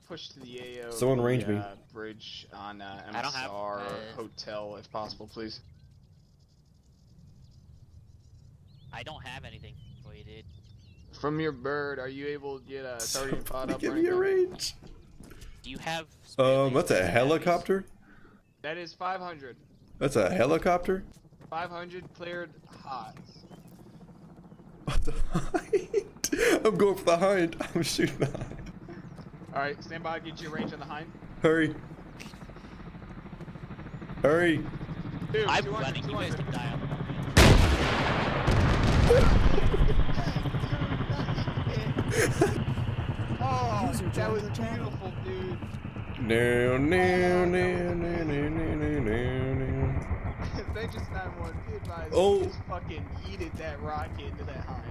push to the AO. Someone range me. Bridge on I don't have, MSR Hotel, if possible, please. I don't have anything for you, dude. From your bird, are you able to get a target pod up? Give me a range. Do you have? That's a helicopter. That is 500. That's a helicopter. 500 cleared hot. The hind. I'm going for the hind. I'm shooting the hind. All right, stand by. Get you a range on the hind. Hurry. Hurry. Dude, I'm 200, running. You guys 200. can die on the Oh, that was beautiful, dude. No, no, no, no, no, no, no, no. Vengeance 9-1, be advised. Oh. He just fucking yeeted that rocket into that hind.